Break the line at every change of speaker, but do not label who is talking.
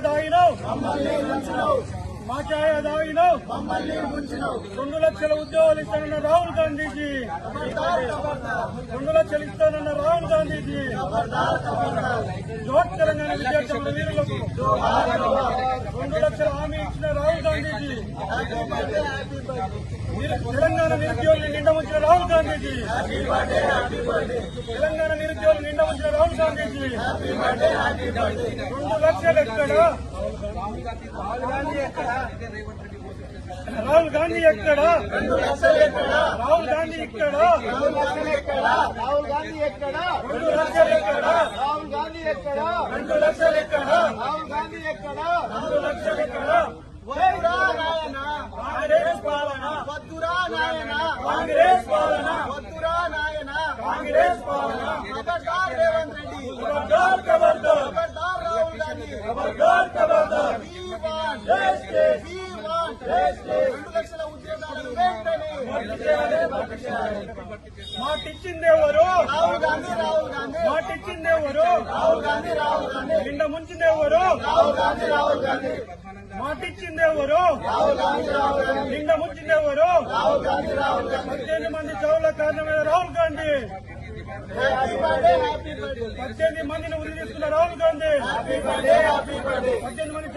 దాగినావు 2 లక్షల ఉద్యోగాలు ఇస్తానన్న రాహుల్ గాంధీజీ 2 లక్షలు ఇస్తానన్న రాహుల్ గాంధీజీ జోట్ తెలంగాణ విద్యార్థుల వీరులకు 2 లక్షల హామీ ఇచ్చిన రాహుల్ గాంధీజీ తెలంగాణ నిరుద్యోగులు నిండముంచిన రాహుల్ గాంధీజీ తెలంగాణ నిరుద్యోగులు నిండముంచిన రాహుల్ గాంధీజీ 2 లక్షలు ఎక్కడ రాహుల్ గాంధీ ఎక్కడ రాహుల్ గాంధీ ఇక్కడ
రాహుల్ గాంధీ ఎక్కడ
2 లక్షలు ఎక్కడ
రాహుల్ గాంధీ ఎక్కడ
2 లక్షలు ఎక్కడ
రాహుల్ గాంధీ ఎక్కడ
2 లక్షలు ఎక్కడ
వద్దురా నాయన
కాంగ్రెస్ పాలన
వద్దురా నాయన
కాంగ్రెస్ పాలన
వద్దురా నాయన
కాంగ్రెస్ పాలన
ఖబర్దార్ రేవంత్ రెడ్డి
ఖబర్దార్ ఖబర్దార్
ఖబర్దార్ రాహుల్ గాంధీ
ఖబర్దార్ ఖబర్దార్
We want justice. We want justice. 2 లక్షల ఉద్యోగాలను వెంటనే
మాటిచ్చిందెవరు
రాహుల్ గాంధీ రాహుల్ గాంధీ
మాటిచ్చిందెవరు
రాహుల్ గాంధీ రాహుల్ గాంధీ
నిండ ముంచిందెవరు
రాహుల్ గాంధీ రాహుల్ గాంధీ
మాటిచ్చిందెవరు
రాహుల్ గాంధీ రాహుల్ గాంధీ
నిండ ముంచిందెవరు
రాహుల్ గాంధీ రాహుల్ గాంధీ
18 మంది చావుల కారణమైన Rahul Gandhi
happy birthday happy birthday
18 మందిని ఉరి తీసుకున్న Rahul Gandhi
happy birthday happy birthday
18 మంది